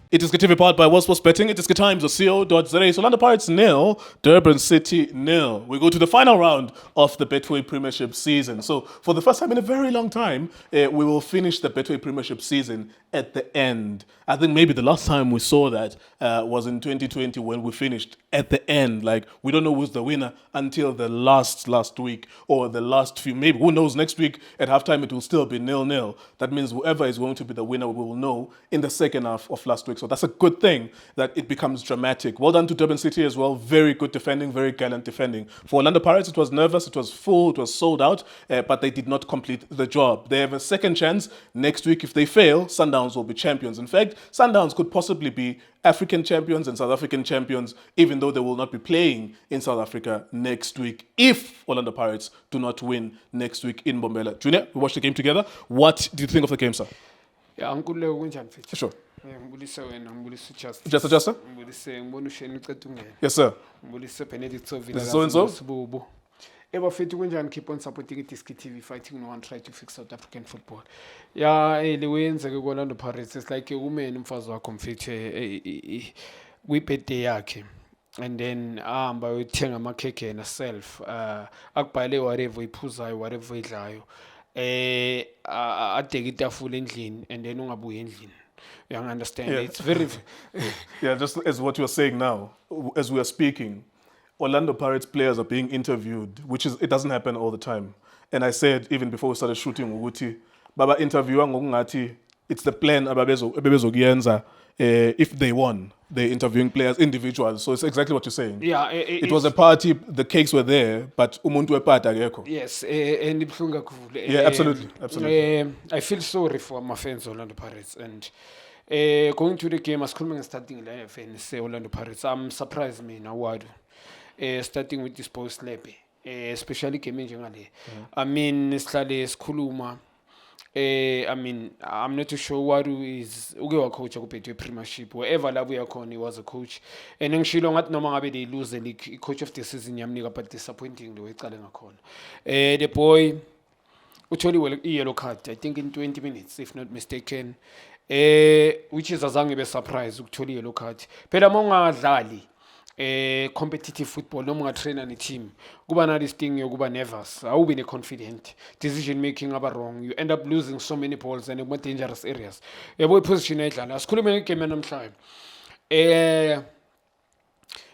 It is TV powered by World Sports Betting. It is times.co.za. So Orlando Pirates nil, Durban City nil. We go to the final round of the Betway Premiership season. So for the first time in a very long time, we will finish the Betway Premiership season at the end. I think maybe the last time we saw that was in 2020 when we finished at the end. Like, we don't know who's the winner until the last week or the last few. Maybe, who knows, next week at halftime it will still be 0-0. That means whoever is going to be the winner, we will know in the second half of last week. So that's a good thing that it becomes dramatic. Well done to Durban City as well. Very good defending, very gallant defending. For Orlando Pirates, it was nervous, it was full, it was sold out, but they did not complete the job. They have a second chance next week. If they fail, Sundowns will be champions. In fact, Sundowns could possibly be African champions and South African champions, even though they will not be playing in South Africa next week if Orlando Pirates do not win next week in Bombela. Junior, we watched the game together. What do you think of the game, sir? Yeah, ankululeko kunjani mfethu? Sure. Ngibulise wena, ngibulise Justice. Just, Ngibulise ngibona usheni uceda ungena. Yes, sir. Ngibulise Benedict Sovila. This is so-and-so? Sibubu. Bafethu kunjani, keep on supporting iDiski TV, fighting no one try to fix South African football. Yeah, liwenzeke ku-Orlando Pirates. It's like umeni umfazi wakho mfethu kwi-birthday yakhe. And then ahamba uyothenga amakhekhe yena self. Akubhale whatever iphuzayo, whatever idlayo. Adeke itafula endlini and then ungabuyi endlini. You understand? Yeah. It's very Yeah, just as what you're saying now, as we are speaking, Orlando Pirates players are being interviewed, it doesn't happen all the time. And I said even before we started shooting, ukuthi baba interviewer ngokungati it's the plan abebezokuyenza if they won. They're interviewing players, individuals. So it's exactly what you're saying. yeah. It was a party, the cakes were there, but umuntu wepata akekho. Yes, and ibuhlungu kakhulu. Yeah, absolutely. I feel sorry for my fans Orlando Pirates and going to the game asikhuluma nge-starting 11 se-Orlando Pirates. I'm surprised mina wadu. Starting with this boys lebe. Especially game enjengale. I mean sihlale sikhuluma. I mean, I'm not too sure Wadu is uke wa coach akuphethe Premiership. Wherever la buya khona, he was a coach. And ngishilo ngathi noma ngabe they lose the league, coach of the season yamnika but disappointing the way icale ngakhona. The boy utholi yellow card, I think in 20 minutes if not mistaken. Which is azange be surprise ukutholi yellow card. Phela mongadlali competitive football noma ungatrainer ne-team kuba na this thing yokuba nervous, awubi ne-confident, decision making aba wrong, you end up losing so many balls and more dangerous areas. Yabo iposition ayidlala asikhulume ngegame yanamhlanje.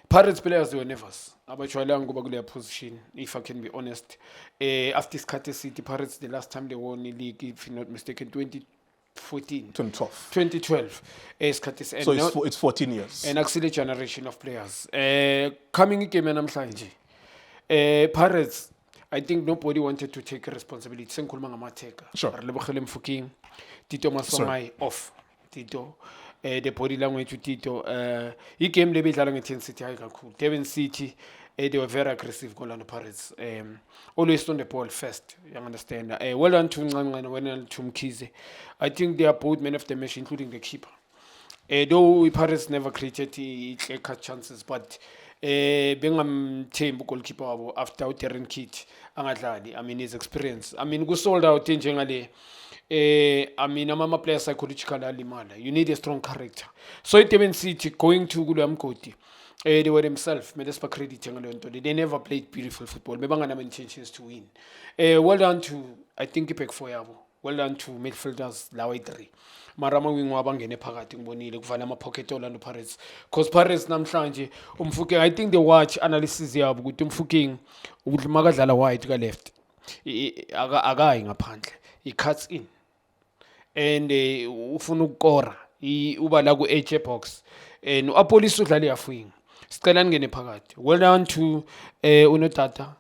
Pirates players, they were nervous abajwayelanga kuba kuleya position if I can be honest. After isikhathi City Pirates, the last time they won the league if not mistaken 2012. So it's 14 years. An excellent generation of players. Coming game namhlanje. Pirates, I think nobody wanted to take responsibility. Senkhuluma ngamateka. Sure. Relebogele Mfokeng, Tito Masomai off. Tito. The body language to Tito. He game le bedlala nge-intensity high kakhulu. Durban City, they were very aggressive Orlando Pirates. Always on the ball first. You understand? Well done to Ngqangqene, well done to Mkhize. I think they are both men of the match, including the keeper. Though Pirates never created clear-cut chances, but bengamthembi goalkeeper wabo after uDarren Kit angadlali. I mean his experience. I mean sold out njengale. I mean ama players psychological alimala. You need a strong character. So Durban City going to kulo Mgodi. They were themselves, they never played beautiful football. Maybe they have intentions to win. Well done to, I think, Ipek Foyabo. Well done to midfielders, Lawai 3. Marama wingwa bangene phakathi ngibonile kuvala ama pocket Orlando Pirates. Cause Pirates namhlanje Mfokeng, I think they watch analysis yabo ukuthi Mfokeng ukuthi makadlala wide ka left. Akayi ngaphandle. He cuts in. And ufuna ukukora. Uba la ku edge box. And uApolice udlala yafwing. Sicela ngene phakathi. Well done to Unotata.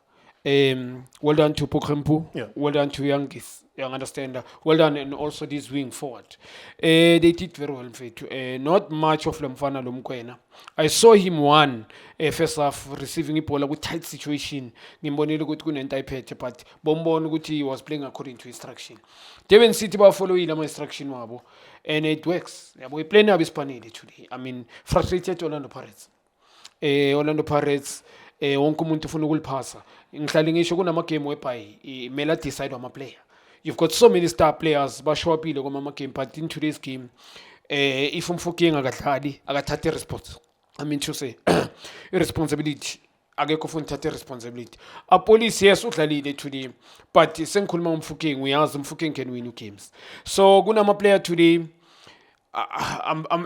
Well done to Pokrempu. Yeah. Well done to Youngis. You understand? Well done, and also this wing forward. They did very well, mfethu. Not much of Lemfana Lomkwena. I saw him one first half receiving a ball with tight situation. Ngimbonile ukuthi kunento ayiphethe, but bombona ukuthi he was playing according to instruction. Durban City bafollowile ama instruction wabo, and it works. Yabo iplane yabo ispanile today. I mean, frustrated Orlando Pirates. Orlando Pirates wonke umuntu ufuna ukuliphasa. Ngihlali ngisho kunama game whereby mela decide wama player. You've got so many star players bashwapile kwama game, but in today's game if umfuking akadlali akathatha to say irresponsibility akekho futhi uthatha irresponsibility apolice yes udlalile today but sengikhuluma umfuking uyazi umfuking can win games so kunama player today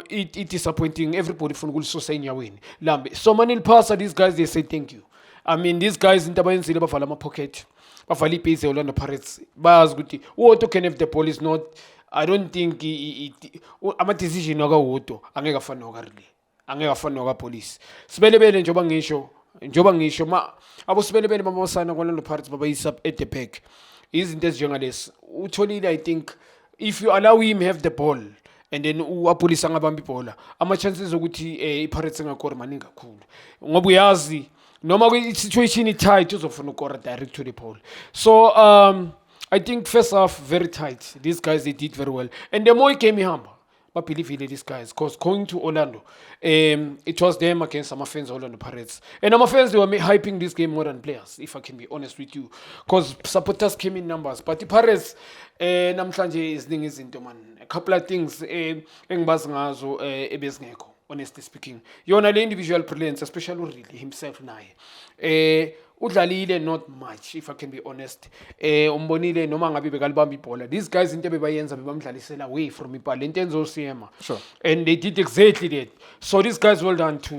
it disappointing everybody funa ukulisusa enyaweni lambe so many pasa these guys they say thank you I mean these guys into abayenzile bavala ama pocket bavala ibase Orlando Pirates bayazi ukuthi uWotho can have the ball is not I don't think ama decision akaWotho angeke afane nokaRelay angeke afane nokaPolice sibelebele njoba ngisho ma abosibelebele bamasana kwaLorlando Pirates babayisa at the back izinto ezinjengalesi utholile I think if you allow him have the ball and then uApolice angabamba ibhola ama chances ukuthi iPirates engakora maningi kakhulu ngoba uyazi noma situation tight uzofuna ukora direct to the ball so I think first half very tight these guys they did very well and the more game ihamba I believe in these guys because going to Orlando it was them against some fans Orlando Pirates and some fans they were hyping this game more than players if I can be honest with you because supporters came in numbers but the Pirates namhlanje iziningi izinto man a couple of things engibazi ngazo ebezingekho honestly speaking yona le individual brilliance especially really himself naye udlalile not much if I can be honest umbonile noma ngabe bekalibamba ibhola these guys into bebayenza bebamdlalisela away from ibhola into enzosiyema sure and they did exactly that so these guys well done to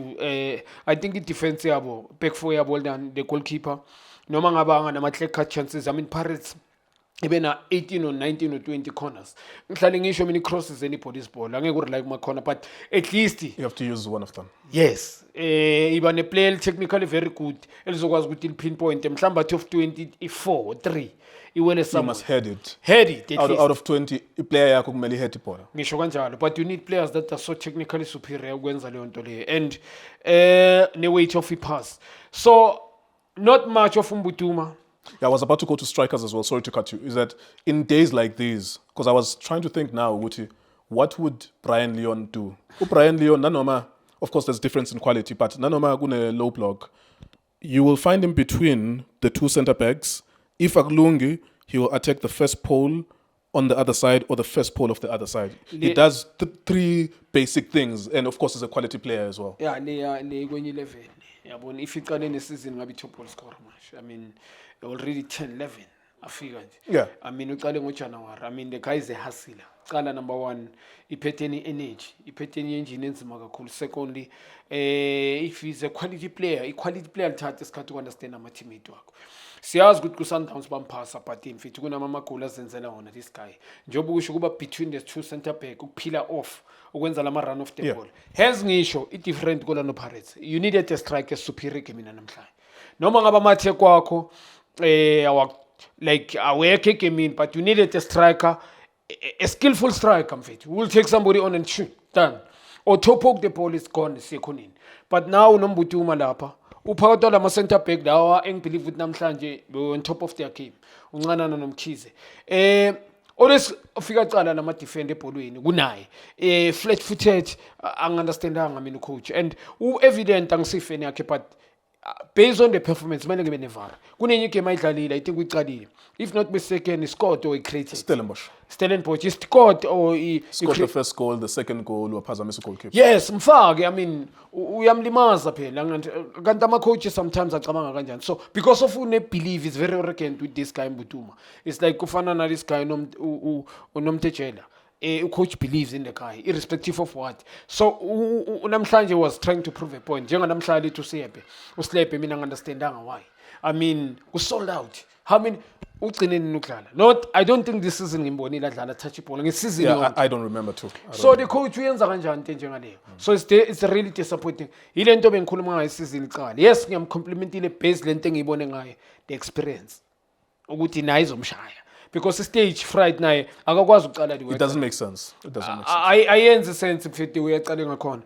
I think the defense yabo back four yabo well done the goalkeeper noma ngaba nama clear cut chances I mean Pirates even 18 or 19 or 20 corners ngihlale ngisho mini crosses anybody ball angeke uri like my corner but at least you have to use one of them yes iba ne player technically very good elizokwazi ukuthi pinpoint mhlamba of 24 or 3 iwele you must head it out of 20 iplayer yakho kumele head ibhola ngisho kanjalo but you need players that are so technically superior ukwenza leyo nto leyo and ne weight of pass so not much of Mbutuma. Yeah, I was about to go to strikers as well. Sorry to cut you. Is that in days like these, because I was trying to think now, Wuti, what would Brian Leon do? Brian Leon, nanoma, of course, there's difference in quality, but nanoma gune low block. You will find him between the two centre backs. If Aglungi, he will attack the first pole on the other side or the first pole of the other side. He does three basic things, and of course, he's a quality player as well. Yeah, kwenye 11. Yabona if iqale nesizini ngabe top goal scorer manje. I mean already 10-11 afika nje. Yeah. I mean uqale ngoJanuary. I mean the guy is a hustler. Qala number 1 iphethe energy, iphethe engine enzima kakhulu. Secondly, if he's a quality player lithatha isikhathi ukunderstand ama teammate wakho. Siyazi ukuthi kuSundowns bamphasa but mfethu kunama goal azenzela wona this guy. Njoba kusho kuba between the two center back ukuphila off ukwenza lama run of the ball. Hence ngisho it different koLorlando Pirates. You needed a striker superior game namhlanje. Noma ngaba mathe kwakho like aweke game but you needed a striker a skillful striker mfethu. Will take somebody on and shoot done. Or top poke the ball is gone sekhonini. But now unombutuma lapha uphakathi lama center back lawa engibelieve ukuthi namhlanje on top of their game uncanana nomkhize always ufika cala nama defend ebholweni kunaye flat footed angunderstandanga mina coach and evident angisifeni yakhe but based on the performance manje ngibe nevara kunenye game ayidlalile I think uyicalile if not mistaken he scored or he created Stellenbosch he scored or he scored the first goal the second goal waphazamisa goalkeeper yes mfake I mean uyamlimaza phela kanti ama coaches sometimes acabanga kanjani so because of une believe is very arrogant with this guy Mbutuma it's like kufana na this guy unomtejela coach believes in the guy irrespective of what so namhlanje was trying to prove a point njenganamhlanje uSlepe mina understandanga why I mean we sold out how many ugcineni nokudlala not I don't think this season ngimbonile adlala touch ball ngesizini yeah I don't remember too so the coach uyenza kanjani into njengaleyo so it's really disappointing ile nto bengikhuluma ngayo isizini iqala yes ngiyamcomplimentile base lento engiyibone ngayo the experience ukuthi naye izomshaya because stage fright naye akakwazi uqala it doesn't make sense ayenze sense mfethu uyaqala ngakhona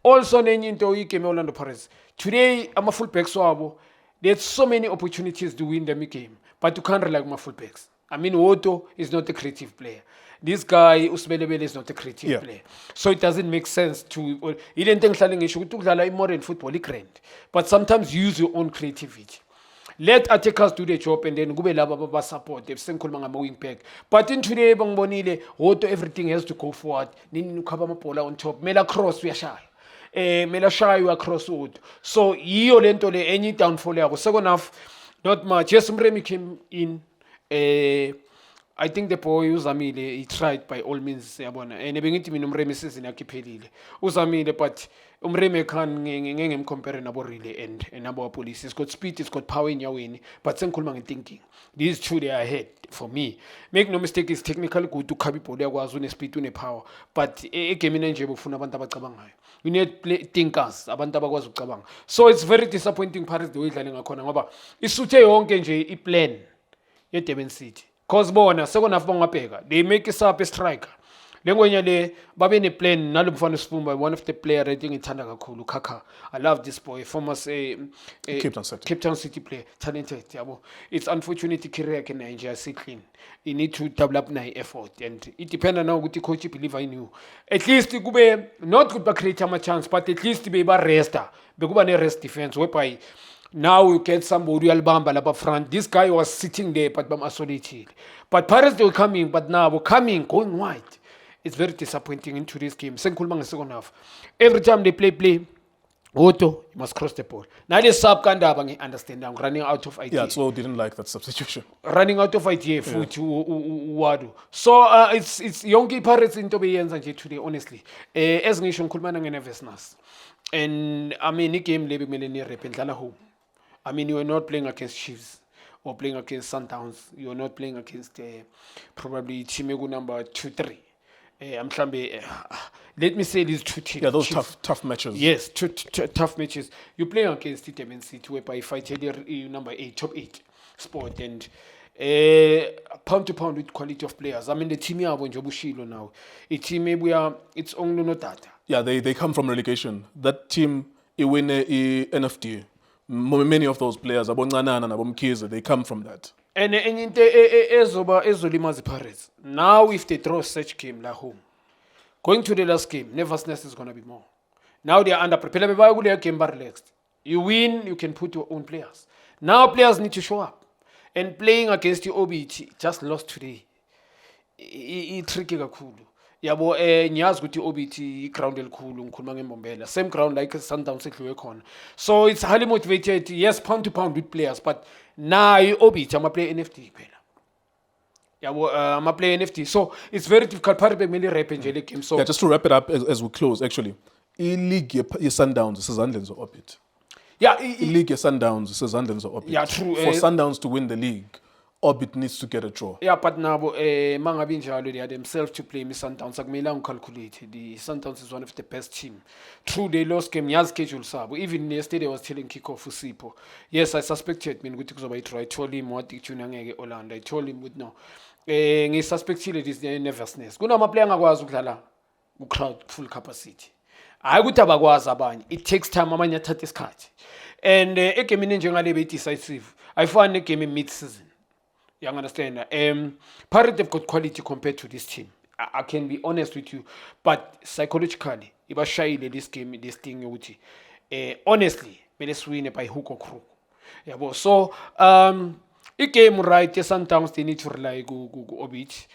also nenye into igame Orlando Pirates today ama fullbacks wabo there's so many opportunities to win the game but you can't rely on my fullbacks I mean Wotho is not a creative player this guy uSibelebele is not a creative player so it doesn't make sense to ile nto engihlale ngisho ukuthi ukudlala modern football grand but sometimes use your own creativity let attackers do the job and then kube laba ababa-support sengikhuluma ngama-wing back but in today bangibonile Otto everything has to go forward nini ukhaba amabhola on top mela cross uyashaya mela shayo across Otto so yiyo lento le enye downfall yabo second half not much yes Mremi came in I think the boy uZamile he tried by all means yabona and bengithi mina uMremi season yakhe iphelile uZamile but uMremi can ngeke ngimcompare nabo really and nabo police he's got speed he's got power enyaweni but sengikhuluma ngethinking these two they are ahead for me make no mistake is technically good ukhaba ibhola yakwazi une speed une power but egamini nje bufuna abantu abacabangayo you need thinkers abantu abakwazi ukucabanga so it's very disappointing Pirates the way idlale ngakhona ngoba isuthe yonke nje iplan yeDurban City cause bona second bangabheka they make up a striker lengwenya le babe ne plan nalo mfana Sifumba one of the player I think ngithanda kakhulu Kaka I love this boy former Cape Town City player talented yabo it's unfortunate career yakhe Nigeria clean you need to develop na effort and it depends now ukuthi coach believe in you at least kube not good ba create ama chance but at least be ba rester bekuba ne rest defense whereby now you get somebody uyalibamba lapha front this guy was sitting there but bam-isolated but Pirates they were coming but now coming going wide it's very disappointing into this game sengikhuluma nge-second half every time they play Otto you must cross the ball nale sub kandaba ngi-understand I'm running out of idea Yeah, so didn't like that substitution. running out of idea futhi uwadu so it's yonke iPirates into beyenza nje today honestly as ngisho ngikhulumana nge-nervousness and I mean igame le bekumele ni-rep ndlala home I mean, you are not playing against Chiefs or playing against Sundowns. You are not playing against probably Chimegu number 2-3. Let me say these two teams. Yeah, those tough matches. Yes, two tough matches. You play against Durban City, whereby you fight number 8, top 8 sport, and pound to pound with quality of players. I mean, the team here Bushilo now. A team maybe it's only not that. Yeah, they come from relegation. That team, it win a NFD. Many of those players, Abonganana and Abomkiza, they come from that. And ezolimazi Pirates. Now if they draw such game like home, going to the last game, nervousness is going to be more. Now they are under prepared. Game relaxed. You win, you can put your own players. Now players need to show up. And playing against the OBT, just lost today. It's tricky kakhulu. Yabo ngiyazi ukuthi OBT ground elikhulu ngikhuluma ngeMbombela same ground like Sundowns ekliwe khona so it's highly motivated yes pound to pound with players but now OBT ama play NFT phela yabo ama play NFT so it's very difficult Pirates bekumele rep nje le game so yeah just to wrap it up as we close actually i-league ye-Sundowns isezandleni zo-Orbit yeah i-league ye-Sundowns isezandleni zo-Orbit yeah true for Sundowns to win the league Orbit needs to get a draw. Yeah, but nabo mangabi njalo they are themselves to play Sundowns. Akumela calculate. The Sundowns is one of the best team. True, they lost game. Yazi schedule sabo. Even yesterday I was telling kickoff Usipo. Yes, I suspected mina ukuthi kuzoba i-draw. I told him what iTuna ngeke Orlando. I told him with no. Ngisuspectile this nervousness. Kunama player angakwazi ukudlala ku crowd full capacity. Hayi ukuthi abakwazi abanye. It takes time amanye athatha isikhathi. And egamini njengale be decisive. Ayifani negame mid season. You understand? Pirates have got quality compared to this team. I can be honest with you, but psychologically, if I shy this game, this thing, honestly, let's win by hook or crook. Yeah, but so a game right. Sometimes they need to rely go Obit.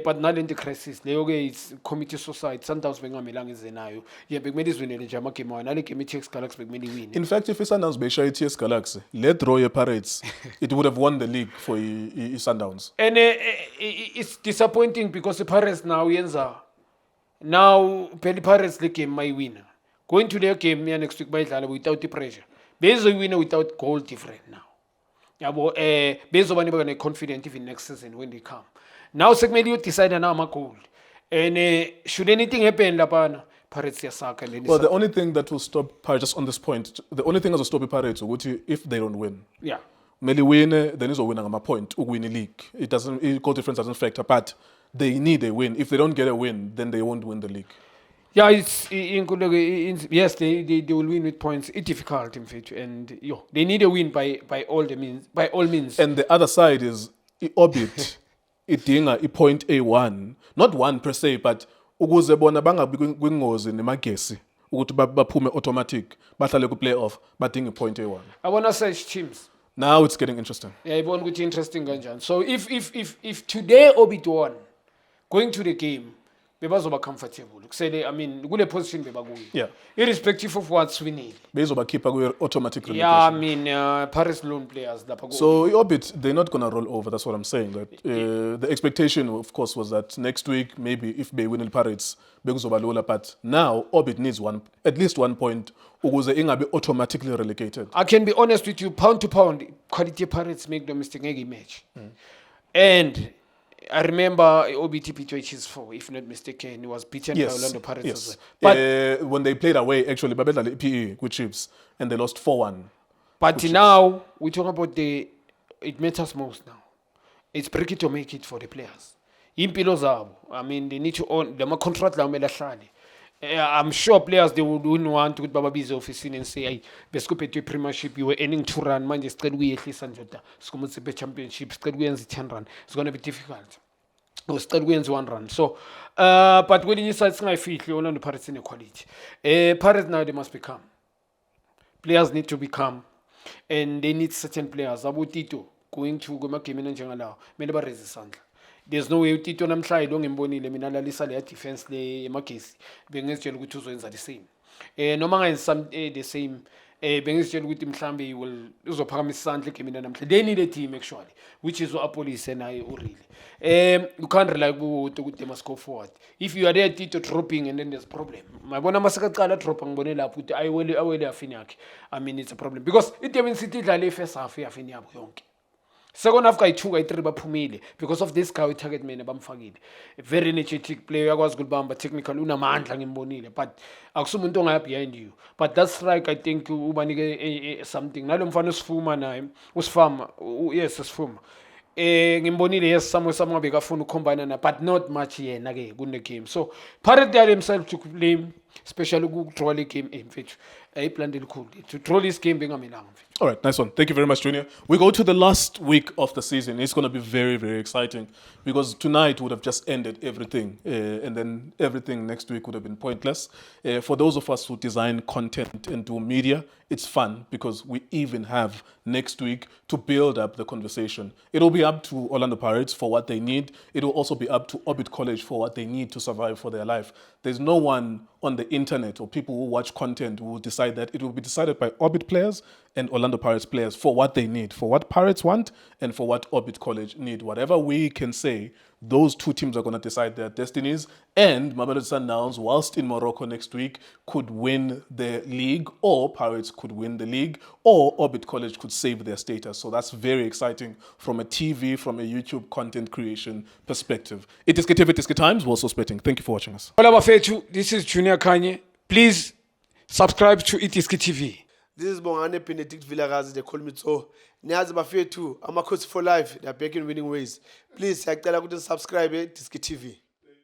But not in the crisis. It's committee society. Sometimes we ngamelang izenayo. Yeah, bekumele izwinele nje ama game nale game TS Galaxy bekumele win. In fact, if Sundowns beshaye TS Galaxy, let draw your Pirates, it would have won the league for Sundowns. And it's disappointing because the Pirates now yenza now Pirates the game my winner. Going to their game next week by without the pressure. Bezo winner without goal different now. Yabo bezo bani bagane confident even next season when they come. Now segment you decide now my goal. And should anything happen lapana Pirates yasaka. Well, the only thing that will stop Pirates just on this point, the only thing that will stop Pirates if they don't win. Yeah. Meli win, then is a winner a point. Win the league. It doesn't. Goal difference doesn't factor, but they need a win. If they don't get a win, then they won't win the league. Yeah, it's yes, they will win with points. It's difficult in fact, and they need a win by all means. And the other side is Orbit. Idinga point A1, not one per se, but ukuze bona bangabi kwingozi nemagesi ukuthi baphume automatic bahlale ku playoff badinga point A1. I want to search teams. Now it's getting interesting. yayibona ukuthi interesting kanjani. So if today Orbit won, going to the game, bebazoba comfortable. Kusele, I mean, kule position bebakuyo. Yeah. Irrespective of what's winning. Bezobakhipha ku-automatic relegation. Yeah, I mean, Paris loan players. So Orbit, they're not going to roll over. That's what I'm saying. That the expectation, of course, was that next week, maybe if they win the Pirates, bezobalula. But now Orbit needs at least 1 point. Ukuze ingabe automatically relegated. I can be honest with you, pound to pound, quality Pirates make no mistake in match. And I remember OBT beat Chiefs 4, if not mistaken, he was beaten by Orlando Pirates as well. But when they played away, actually, Babela PE with Chiefs, and they lost 4-1. But now we talk about it matters most now. It's break it or make it for the players. Impilo zabo, I mean, they need to own the contract la kumele ahlale. I'm sure players they wouldn't want to go to the office and say, "Hey, Bescope Premiership, you were earning 2 run, man, just straight we at least Sanjota, Scomutsipe Championship, straight we 10 run. It's going to be difficult. Or straight wins 1 run. So, but when you say it's not fit, you only Paris inequality. Paris now they must become. Players need to become, and they need certain players. Abu Tito going to go make in Jangala, Menaba resistant. There's no way Tito namhlanje ongimbonile mina lalisa le defense le eMagesi bengizitshela ukuthi uzoyenza the same noma ngenza some the same bengizitshela ukuthi mhlambe will uzophakamisa isandla egemini namhlanje. They need a team actually, which is uPolice naye urile. You can't rely ukuthi they must go forward. If you are there Tito dropping and then there's problem, mabona masakaqala drop ngibone lapho ukuthi awele afini yakhe. I mean it's a problem because iDurban City idlale first half yafini yabo yonke. Second half kayi-2 kayi-3 baphumile because of this guy we-target man abamfakile. A very energetic player, uyakwazi ukulibamba technical, unamandla ngimbonile, but akusumuntu ongaya behind you. But that's like I think ubanike something. Nalo mfana usifuma naye, usifama, yes usifuma. Ngimbonile yes somewhere bekafuna ukucombine na, but not much yena ke kune game. So Pirates they are themselves to blame, especially ukudraw le game mfethu. Ayiplan elikhulu to draw this game bengamelanga mfethu. All right, nice one. Thank you very much, Junior. We go to the last week of the season. It's going to be very, very exciting because tonight would have just ended everything, and then everything next week would have been pointless. For those of us who design content and do media, it's fun because we even have next week to build up the conversation. It'll be up to Orlando Pirates for what they need. It'll also be up to Orbit College for what they need to survive for their life. There's no one on the internet or people who watch content who will decide that. It will be decided by Orbit players and Orlando Pirates players for what they need, for what Pirates want and for what Orbit College need. Whatever we can say, those two teams are going to decide their destinies. And Mamelodi Sundowns, whilst in Morocco next week, could win the league, or Pirates could win the league, or Orbit College could save their status. So that's very exciting from a TV, from a YouTube content creation perspective. It is KTV, it is Times. We're also splitting. Thank you for watching us. Hola bafethu, this is Junior Kanye. Please subscribe to Itiski TV. This is Bongane Benedict Villagazi, they call me so. Niyazi bafethu, Amakhosi for life, they are back in winning ways. Please, siyacela ukuthi subscribe Diski TV.